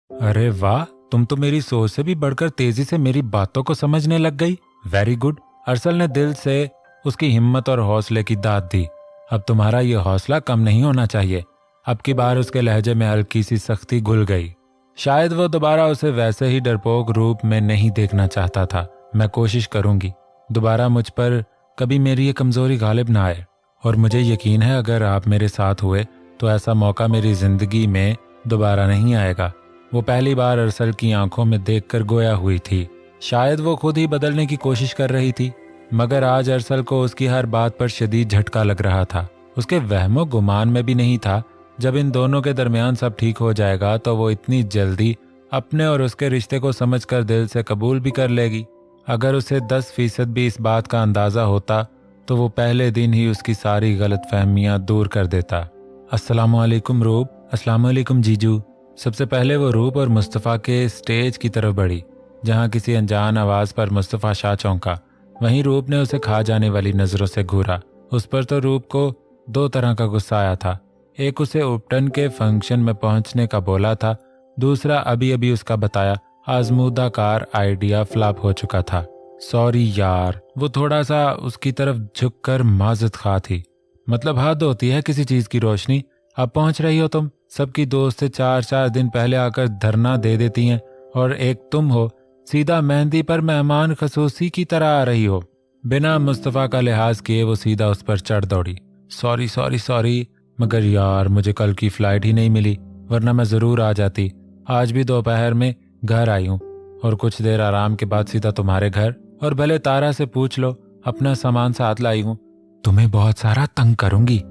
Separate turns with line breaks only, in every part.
अरे वाह, तुम तो मेरी सोच से भी बढ़कर तेजी से मेरी बातों को समझने लग गई। Very good. अरसल ने दिल से उसकी हिम्मत और हौसले की दाद दी। अब तुम्हारा ये हौसला कम नहीं होना चाहिए। अब की बार उसके लहजे में हल्की सी सख्ती घुल गई। शायद वो दोबारा उसे वैसे ही डरपोक रूप में नहीं देखना चाहता था। मैं कोशिश करूंगी दोबारा मुझ पर कभी मेरी ये कमजोरी गालिब ना आए, और मुझे यकीन है अगर आप मेरे साथ हुए तो ऐसा मौका मेरी जिंदगी में दोबारा नहीं आएगा। वो पहली बार अरसल की आंखों में देखकर गोया हुई थी। शायद वो खुद ही बदलने की कोशिश कर रही थी, मगर आज अरसल को उसकी हर बात पर शदीद झटका लग रहा था। उसके वहमो गुमान में भी नहीं था जब इन दोनों के दरमियान सब ठीक हो जाएगा तो वो इतनी जल्दी अपने और उसके रिश्ते को समझकर दिल से कबूल भी कर लेगी। अगर उसे 10% भी इस बात का अंदाजा होता तो वो पहले दिन ही उसकी सारी गलतफहमियां दूर कर देता। अस्सलामुअलैकुम रूप। अस्सलामुअलैकुम जीजू। सबसे पहले वो रूप और मुस्तफ़ा के स्टेज की तरफ बढ़ी, जहां किसी अनजान आवाज पर मुस्तफ़ा शाह चौंका। वहीं रूप ने उसे खा जाने वाली नजरों से घूरा। उस पर तो रूप को दो तरह का गुस्सा आया था। एक उसे उपटन के फंक्शन में पहुंचने का बोला था, दूसरा अभी अभी उसका बताया आजमूदा कार आइडिया फ्लॉप हो चुका था। सॉरी यार। वो थोड़ा सा उसकी तरफ झुककर माजत खा थी। मतलब हद होती है किसी चीज की रोशनी। अब पहुंच रही हो तुम। सबकी दोस्त से 4-4 दिन पहले आकर धरना दे देती हैं, और एक तुम हो सीधा मेहंदी पर मेहमान खसूसी की तरह आ रही हो। बिना मुस्तफ़ा का लिहाज किए वो सीधा उस पर चढ़ दौड़ी। सॉरी सॉरी सॉरी, मगर यार मुझे कल की फ्लाइट ही नहीं मिली, वरना मैं जरूर आ जाती। आज भी दोपहर में घर आई हूँ और कुछ देर आराम के बाद सीधा तुम्हारे घर, और भले तारा से पूछ लो, अपना सामान साथ लाई हूँ। तुम्हें बहुत सारा तंग करूंगी।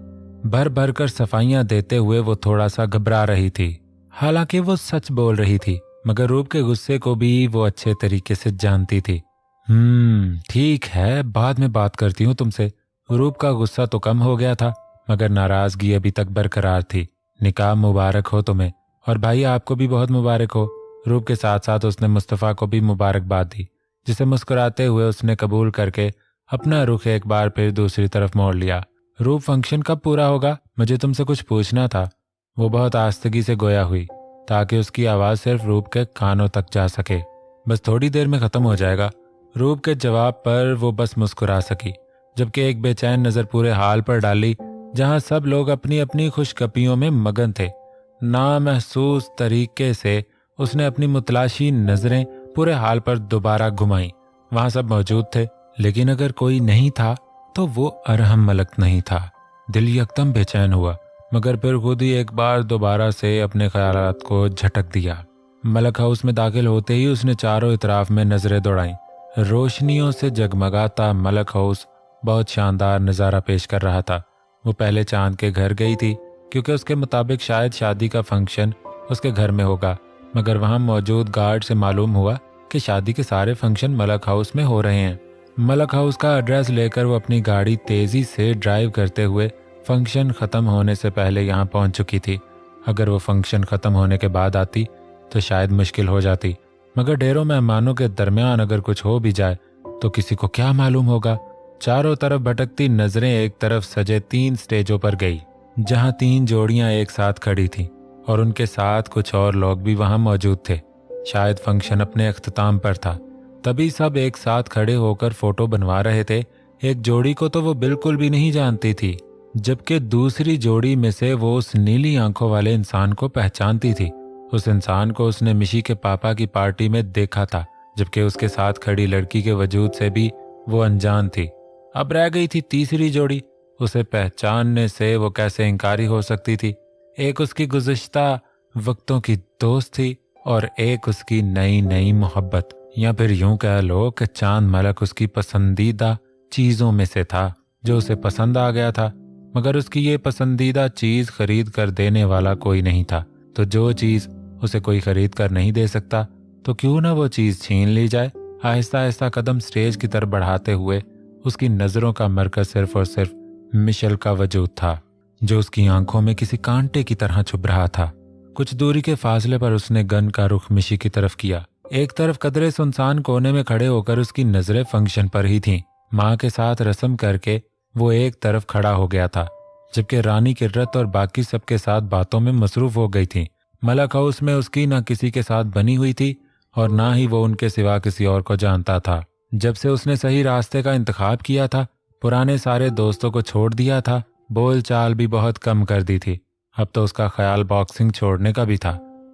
भर भर कर सफाइयां देते हुए वो थोड़ा सा घबरा रही थी। हालांकि वो सच बोल रही थी, मगर रूप के गुस्से को भी वो अच्छे तरीके से जानती थी। ठीक है, बाद में बात करती हूँ तुमसे। रूप का गुस्सा तो कम हो गया था, मगर नाराजगी अभी तक बरकरार थी। निकाह मुबारक हो तुम्हें, और भाई आपको भी बहुत मुबारक हो। रूप के साथ साथ उसने मुस्तफ़ा को भी मुबारकबाद दी, जिसे मुस्कुराते हुए उसने कबूल करके अपना रुख एक बार फिर दूसरी तरफ मोड़ लिया। रूप, फंक्शन कब पूरा होगा? मुझे तुमसे कुछ पूछना था। वो बहुत आस्तगी से गोया हुई, ताकि उसकी आवाज़ सिर्फ रूप के कानों तक जा सके। बस थोड़ी देर में ख़त्म हो जाएगा। रूप के जवाब पर वो बस मुस्कुरा सकी, जबकि एक बेचैन नज़र पूरे हाल पर डाली, जहां सब लोग अपनी अपनी खुशकपियों में मगन थे। नामहसूस तरीके से उसने अपनी मुतलाशी नज़रें पूरे हाल पर दोबारा घुमाई। वहां सब मौजूद थे, लेकिन अगर कोई नहीं था तो वो अरहम मलक नहीं था। दिल यकदम बेचैन हुआ, मगर फिर खुद ही एक बार दोबारा से अपने ख्यालात को झटक दिया। मलक हाउस में दाखिल होते ही उसने चारों इतराफ में नजरें दौड़ाईं। रोशनियों से जगमगाता मलक हाउस बहुत शानदार नज़ारा पेश कर रहा था। वो पहले चांद के घर गई थी, क्योंकि उसके मुताबिक शायद शादी का फंक्शन उसके घर में होगा, मगर वहां मौजूद गार्ड से मालूम हुआ कि शादी के सारे फंक्शन मलक हाउस में हो रहे हैं। मलक हाउस का एड्रेस लेकर वो अपनी गाड़ी तेजी से ड्राइव करते हुए फंक्शन खत्म होने से पहले यहाँ पहुंच चुकी थी। अगर वो फंक्शन खत्म होने के बाद आती तो शायद मुश्किल हो जाती, मगर ढेरों मेहमानों के दरमियान अगर कुछ हो भी जाए तो किसी को क्या मालूम होगा। चारों तरफ भटकती नजरें एक तरफ सजे 3 स्टेजों पर गई, जहां 3 जोड़ियां एक साथ खड़ी थीं, और उनके साथ कुछ और लोग भी वहां मौजूद थे। शायद फंक्शन अपने अख्ताम पर था, तभी सब एक साथ खड़े होकर फोटो बनवा रहे थे। एक जोड़ी को तो वो बिल्कुल भी नहीं जानती थी, जबकि दूसरी जोड़ी में से वो उस नीली आंखों वाले इंसान को पहचानती थी। उस इंसान को उसने मिशी के पापा की पार्टी में देखा था, जबकि उसके साथ खड़ी लड़की के वजूद से भी वो अनजान थी। अब रह गई थी तीसरी जोड़ी। उसे पहचानने से वो कैसे इनकारी हो सकती थी। एक उसकी गुज़िश्ता वक्तों की दोस्त थी, और एक उसकी नई नई मोहब्बत, या फिर यूं कह लो कि चांद मलक उसकी पसंदीदा चीजों में से था, जो उसे पसंद आ गया था। मगर उसकी ये पसंदीदा चीज खरीद कर देने वाला कोई नहीं था। तो जो चीज उसे कोई खरीद कर नहीं दे सकता, तो क्यों ना वो चीज छीन ली जाए। आहिस्ता आहिस्ता कदम स्टेज की तरफ बढ़ाते हुए उसकी नजरों का मरकज सिर्फ और सिर्फ मिशेल का वजूद था, जो उसकी आंखों में किसी कांटे की तरह छुप रहा था। कुछ दूरी के फासले पर उसने गन का रुख मिशी की तरफ किया। एक तरफ कदरे सुनसान कोने में खड़े होकर उसकी नजरें फंक्शन पर ही थीं। माँ के साथ रस्म करके वो एक तरफ खड़ा हो गया था, जबकि रानी किर्रत और बाकी सबके साथ बातों में मसरूफ हो गई थी। मलक हाउस में उसकी ना किसी के साथ बनी हुई थी और ना ही वो उनके सिवा किसी और को जानता था। जब से उसने सही रास्ते का इंतखाब किया था, पुराने सारे दोस्तों को छोड़ दिया था, बोल चाल भी बहुत कम कर दी थी, अब तो उसका ख्याल बॉक्सिंग छोड़ने का भी था।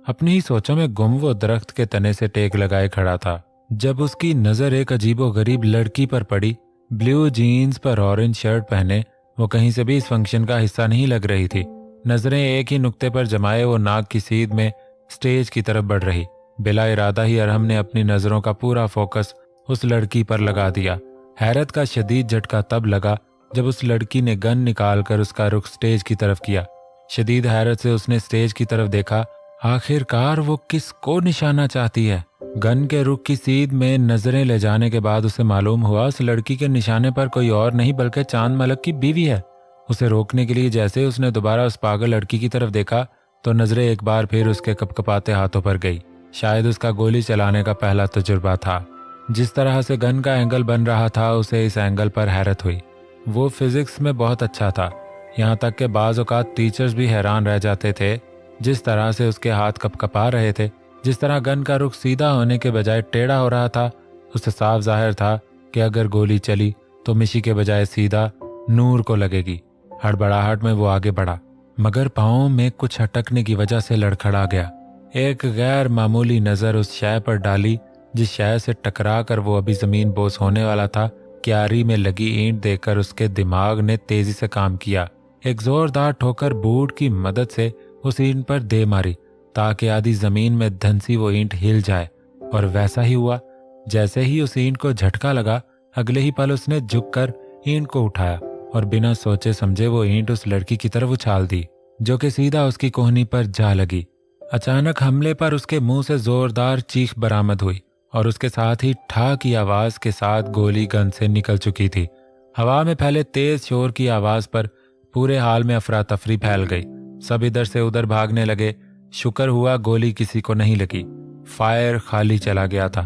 अपनी ही सोचों में गुम वो दरख्त के तने से टेक लगाए खड़ा था जब उसकी नज़र एक अजीबो गरीब लड़की पर पड़ी। ब्लू जीन्स पर ऑरेंज शर्ट पहने वो कहीं से भी इस फंक्शन का हिस्सा नहीं लग रही थी। नजरें एक ही नुक्ते पर जमाए वो नाक की सीध में स्टेज की तरफ बढ़ रही। बिला इरादा ही अरहम ने अपनी नजरों का पूरा फोकस उस लड़की पर लगा दिया। हैरत का शदीद झटका तब लगा जब उस लड़की ने गन निकालकर उसका रुख स्टेज की तरफ किया। शदीद हैरत से उसने स्टेज की तरफ देखा। आखिरकार वो किसको निशाना चाहती है? गन के रुख की सीध में नजरें ले जाने के बाद उसे मालूम हुआ उस लड़की के निशाने पर कोई और नहीं बल्कि चांद मलक की बीवी है। उसे रोकने के लिए जैसे उसने दोबारा उस पागल लड़की की तरफ देखा तो नजरें एक बार फिर उसके कपकपाते हाथों पर गई। शायद उसका गोली चलाने का पहला तजुर्बा था। जिस तरह से गन का एंगल बन रहा था उसे इस एंगल पर हैरत हुई। वो फिजिक्स में बहुत अच्छा था, यहाँ तक कि बाज़ औक़ात टीचर्स भी हैरान रह जाते थे जिस तरह से उसके हाथ कपकपा रहे थे। जिस तरह गन का रुख सीधा होने के बजाय टेढ़ा हो रहा था, उससे साफ जाहिर था कि अगर गोली चली तो मिशी के बजाय सीधा नूर को लगेगी। हड़बड़ाहट में वो आगे बढ़ा, मगर पाँव में कुछ अटकने की वजह से लड़खड़ा गया। एक गैर मामूली नज़र उस शय पर डाली जिस शय से टकरा कर वो अभी ज़मीन बोस होने वाला था। क्यारी में लगी ईंट देखकर उसके दिमाग ने तेजी से काम किया। एक जोरदार ठोकर बूट की मदद से उस ईंट पर दे मारी ताकि आधी जमीन में धंसी वो ईंट हिल जाए, और वैसा ही हुआ। जैसे ही उस ईंट को झटका लगा, अगले ही पल उसने झुककर ईंट को उठाया और बिना सोचे समझे वो ईंट उस लड़की की तरफ उछाल दी जो कि सीधा उसकी कोहनी पर जा लगी। अचानक हमले पर उसके मुंह से जोरदार चीख बरामद हुई और उसके साथ ही ठा की आवाज के साथ गोली गन से निकल चुकी थी। हवा में फैले तेज शोर की आवाज पर पूरे हाल में अफरा तफरी फैल गई। सब इधर से उधर भागने लगे। शुक्र हुआ गोली किसी को नहीं लगी। फायर खाली चला गया था,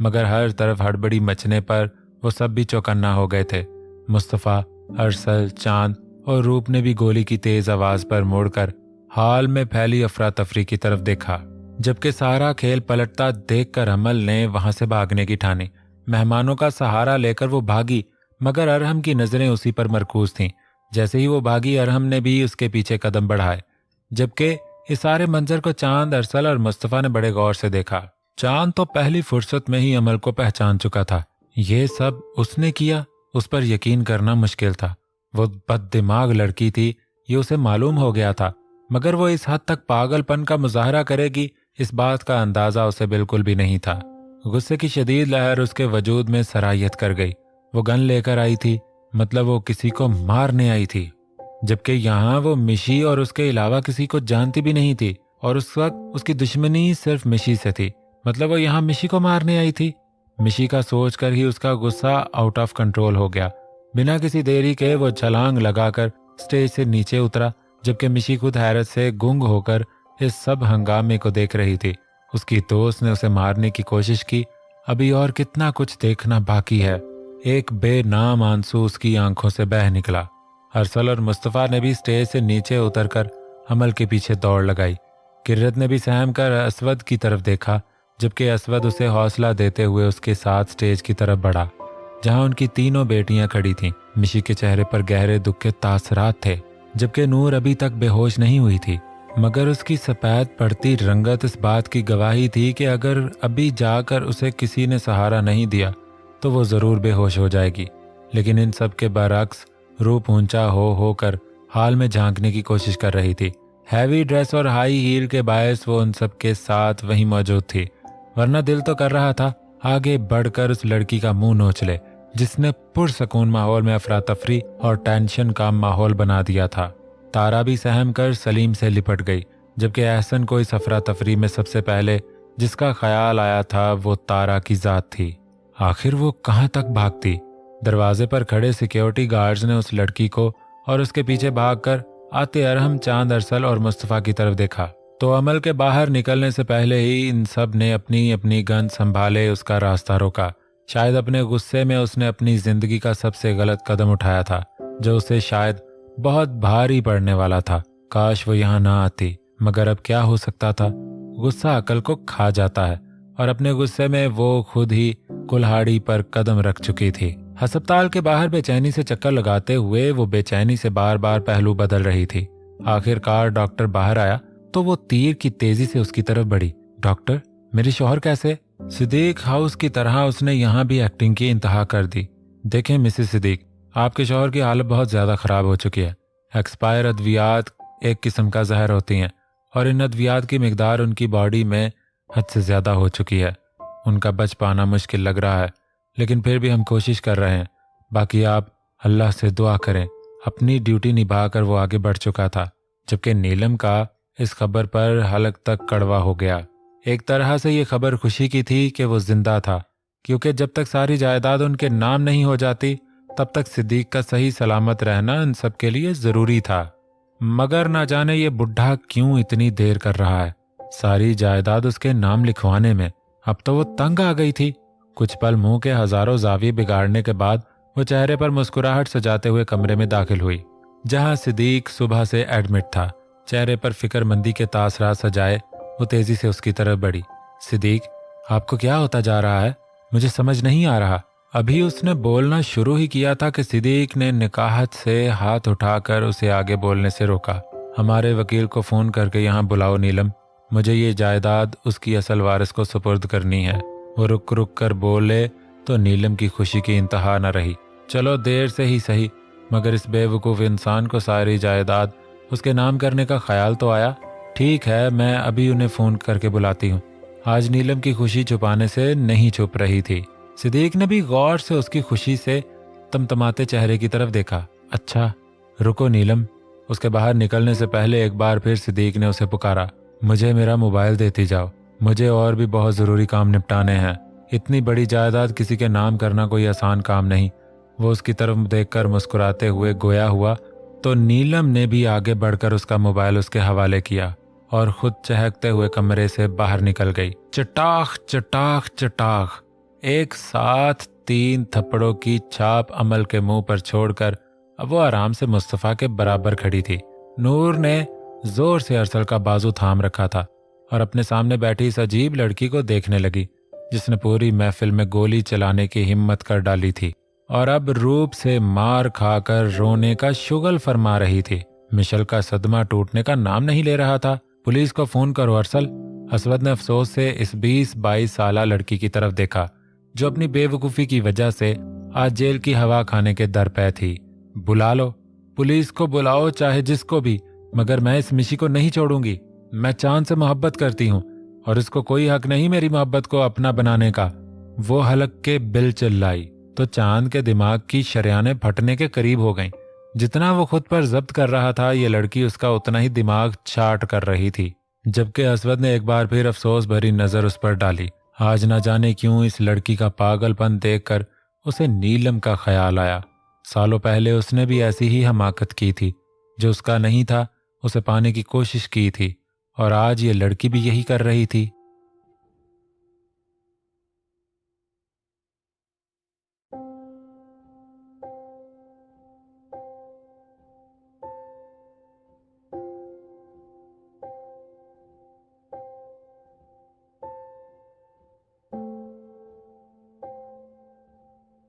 मगर हर तरफ हड़बड़ी मचने पर वो सब भी चौकन्ना हो गए थे। मुस्तफ़ा, अरसल, चांद और रूप ने भी गोली की तेज आवाज पर मुड़कर हाल में फैली अफरा तफरी की तरफ देखा। जबकि सारा खेल पलटता देखकर अमल ने वहां से भागने की ठानी। मेहमानों का सहारा लेकर वो भागी, मगर अरहम की नजरें उसी पर मरकूज थीं। जैसे ही वो भागी, अरहम ने भी उसके पीछे कदम बढ़ाए। जबकि इस सारे मंजर को चांद, अरसल और मुस्तफ़ा ने बड़े गौर से देखा। चांद तो पहली फुर्सत में ही अमल को पहचान चुका था। ये सब उसने किया, उस पर यकीन करना मुश्किल था। वो बददिमाग लड़की थी, ये उसे मालूम हो गया था, मगर वो इस हद तक पागलपन का मुजाहरा करेगी इस बात का अंदाजा उसे बिल्कुल भी नहीं था। गुस्से की शदीद लहर उसके वजूद में सरायत कर गई। वो गन लेकर आई थी, मतलब वो किसी को मारने आई थी, जबकि यहाँ वो मिशी और उसके अलावा किसी को जानती भी नहीं थी, और उस वक्त उसकी दुश्मनी सिर्फ मिशी से थी, मतलब वो यहाँ मिशी को मारने आई थी। मिशी का सोचकर ही उसका गुस्सा आउट ऑफ कंट्रोल हो गया। बिना किसी देरी के वो छलांग लगाकर स्टेज से नीचे उतरा, जबकि मिशी खुद हैरत से गुंग होकर इस सब हंगामे को देख रही थी। उसकी दोस्त ने उसे मारने की कोशिश की, अभी और कितना कुछ देखना बाकी है। एक बेनाम आंसू उसकी आंखों से बह निकला। अरसल और मुस्तफ़ा ने भी स्टेज से नीचे उतरकर अमल के पीछे दौड़ लगाई। किर्रत ने भी सहम कर असवद की तरफ देखा, जबकि असवद उसे हौसला देते हुए उसके साथ स्टेज की तरफ बढ़ा, जहां उनकी तीनों बेटियां खड़ी थीं। मिशी के चेहरे पर गहरे दुख के तासरात थे, जबकि नूर अभी तक बेहोश नहीं हुई थी, मगर उसकी सफेद पड़ती रंगत इस बात की गवाही थी कि अगर अभी जाकर उसे किसी ने सहारा नहीं दिया तो वो जरूर बेहोश हो जाएगी। लेकिन इन सब के बरअक्स रूप ऊंचा होकर हाल में झांकने की कोशिश कर रही थी। हैवी ड्रेस और हाई हील के बायस वो उन सब के साथ वहीं मौजूद थी, वरना दिल तो कर रहा था आगे बढ़कर उस लड़की का मुंह नोच ले जिसने पुरसकून माहौल में अफरा तफरी और टेंशन का माहौल बना दिया था। तारा भी सहम कर सलीम से लिपट गई, जबकि एहसन को इस अफरा तफरी में सबसे पहले जिसका ख्याल आया था वो तारा की जात थी। आखिर वो कहाँ तक भागती? दरवाजे पर खड़े सिक्योरिटी गार्ड्स ने उस लड़की को और उसके पीछे भागकर आते अरहम, चांद, अरसल और मुस्तफ़ा की तरफ देखा तो अमल के बाहर निकलने से पहले ही इन सब ने अपनी अपनी गन संभाले उसका रास्ता रोका। शायद अपने गुस्से में उसने अपनी जिंदगी का सबसे गलत कदम उठाया था, जो उसे शायद बहुत भारी पड़ने वाला था। काश वो यहाँ ना आती, मगर अब क्या हो सकता था, गुस्सा अकल को खा जाता है और अपने गुस्से में वो खुद ही कुल्हाड़ी पर कदम रख चुकी थी। अस्पताल के बाहर बेचैनी से चक्कर लगाते हुए वो बेचैनी से बार बार पहलू बदल रही थी। आखिरकार डॉक्टर बाहर आया तो वो तीर की तेजी से उसकी तरफ बढ़ी। डॉक्टर, मेरे शौहर कैसे? सिद्दीक हाउस की तरह उसने यहाँ भी एक्टिंग की इंतहा कर दी। देखें मिसेस सिद्दीक, आपके शौहर की हालत बहुत ज्यादा खराब हो चुकी है। एक्सपायर अद्वियात एक किस्म का जहर होती हैं और इन अद्वियात की मिकदार उनकी बॉडी में हद से ज्यादा हो चुकी है। उनका बच पाना मुश्किल लग रहा है, लेकिन फिर भी हम कोशिश कर रहे हैं। बाकी आप अल्लाह से दुआ करें। अपनी ड्यूटी निभाकर वो आगे बढ़ चुका था, जबकि नीलम का इस खबर पर हलक तक कड़वा हो गया। एक तरह से ये खबर खुशी की थी कि वो जिंदा था, क्योंकि जब तक सारी जायदाद उनके नाम नहीं हो जाती तब तक सिद्दीक का सही सलामत रहना इन सब के लिए जरूरी था। मगर ना जाने ये बुढ़ा क्यों इतनी देर कर रहा है सारी जायदाद उसके नाम लिखवाने में। अब तो वो तंग आ गई थी। कुछ पल मुंह के हजारों जाविये बिगाड़ने के बाद वो चेहरे पर मुस्कुराहट सजाते हुए कमरे में दाखिल हुई, जहां सिद्दीक सुबह से एडमिट था। चेहरे पर फिक्रमंदी के तासरात सजाए वो तेजी से उसकी तरफ बढ़ी। सिद्दीक, आपको क्या होता जा रहा है? मुझे समझ नहीं आ रहा। अभी उसने बोलना शुरू ही किया था कि सिद्दीक ने निकाहत से हाथ उठाकर उसे आगे बोलने से रोका। हमारे वकील को फोन करके यहाँ बुलाओ नीलम, मुझे ये जायदाद उसकी असल वारिस को सुपुर्द करनी है। वो रुक रुक कर बोले तो नीलम की खुशी की इंतहा न रही। चलो देर से ही सही, मगर इस बेवकूफ़ इंसान को सारी जायदाद उसके नाम करने का ख्याल तो आया। ठीक है, मैं अभी उन्हें फ़ोन करके बुलाती हूँ। आज नीलम की खुशी छुपाने से नहीं छुप रही थी। सिद्दीक ने भी गौर से उसकी खुशी से तमतमाते चेहरे की तरफ देखा। अच्छा रुको नीलम। उसके बाहर निकलने से पहले एक बार फिर सिद्दीक ने उसे पुकारा। मुझे मेरा मोबाइल देती जाओ, मुझे और भी बहुत ज़रूरी काम निपटाने हैं। इतनी बड़ी जायदाद किसी के नाम करना कोई आसान काम नहीं। वो उसकी तरफ देखकर मुस्कुराते हुए गोया हुआ तो नीलम ने भी आगे बढ़कर उसका मोबाइल उसके हवाले किया और खुद चहकते हुए कमरे से बाहर निकल गई। चटाख चटाख चटाख एक साथ 3 थप्पड़ों की छाप अमल के मुंह पर छोड़कर अब वो आराम से मुस्तफ़ा के बराबर खड़ी थी। नूर ने जोर से अरसल का बाजू थाम रखा था और अपने सामने बैठी इस अजीब लड़की को देखने लगी, जिसने पूरी महफिल में गोली चलाने की हिम्मत कर डाली थी और अब रूप से मार खाकर रोने का शुगल फरमा रही थी। मिशल का सदमा टूटने का नाम नहीं ले रहा था। पुलिस को फोन करो अरसल। असवद ने अफसोस से इस 20-22 साला लड़की की तरफ देखा, जो अपनी बेवकूफ़ी की वजह से आज जेल की हवा खाने के दर पे थी। बुला लो, पुलिस को बुलाओ, चाहे जिसको भी, मगर मैं इस मिशी को नहीं छोड़ूंगी। मैं चांद से मोहब्बत करती हूँ और इसको कोई हक नहीं मेरी मोहब्बत को अपना बनाने का। वो हलक के बिल चिल्लाई तो चांद के दिमाग की शरेयानें फटने के करीब हो गईं। जितना वो खुद पर जब्त कर रहा था, ये लड़की उसका उतना ही दिमाग चाट कर रही थी। जबकि असवद ने एक बार फिर अफसोस भरी नजर उस पर डाली। आज न जाने क्यों इस लड़की का पागलपन देखकर उसे नीलम का ख्याल आया। सालों पहले उसने भी ऐसी ही हमाकत की थी। जो उसका नहीं था उसे पाने की कोशिश की थी और आज ये लड़की भी यही कर रही थी।